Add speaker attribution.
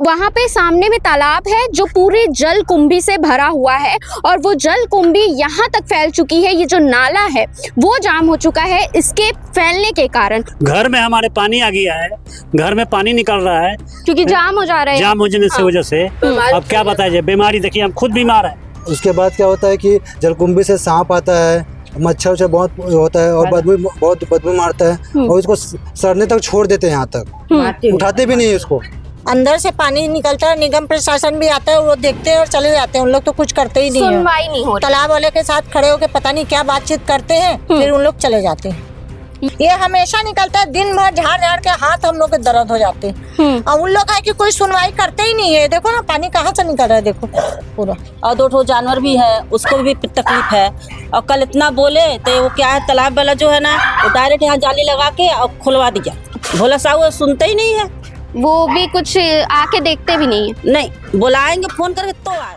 Speaker 1: वहाँ पे सामने में तालाब है जो पूरे जल कुंभी से भरा हुआ है और वो जल कुंभी यहाँ तक फैल चुकी है। ये जो नाला है वो जाम हो चुका है इसके फैलने के कारण।
Speaker 2: घर में हमारे पानी आ गया है, घर में पानी निकल रहा है
Speaker 1: क्योंकि जाम हो जा रहा है।
Speaker 2: जाम हो जाने से वजह से अब क्या बताया जाए, बीमारी देखिए हम खुद बीमार है।
Speaker 3: उसके बाद क्या होता है कि जलकुंभी से सांप आता है, मच्छर उच्छर बहुत होता है और बहुत बदबू मारता है और उसको सड़ने तक छोड़ देते हैं, यहाँ तक उठाते भी नहीं है उसको।
Speaker 4: अंदर से पानी निकलता है, निगम प्रशासन भी आता है, वो देखते हैं और चले जाते हैं। उन लोग तो कुछ करते ही नहीं है,
Speaker 1: सुनवाई नहीं हो रही।
Speaker 4: तालाब वाले के साथ खड़े होकर पता नहीं क्या बातचीत करते हैं, फिर उन लोग चले जाते हैं। ये हमेशा निकलता है, दिन भर झाड़ झाड़ के हाथ हम लोग के दर्द हो जाते हैं और उन लोग है कि कोई सुनवाई करते ही नहीं है। देखो ना पानी कहाँ से निकल रहा है, देखो पूरा।
Speaker 5: और 2 जानवर भी है, उसको भी तकलीफ है। और कल इतना बोले तो वो क्या है, तालाब वाला जो है ना वो डायरेक्ट यहाँ जाली लगा के और खुलवा दिया। भोला साहू सुनते ही नहीं है,
Speaker 1: वो भी कुछ आके देखते भी नहीं है।
Speaker 5: नहीं बुलाएंगे फोन करके तो आए।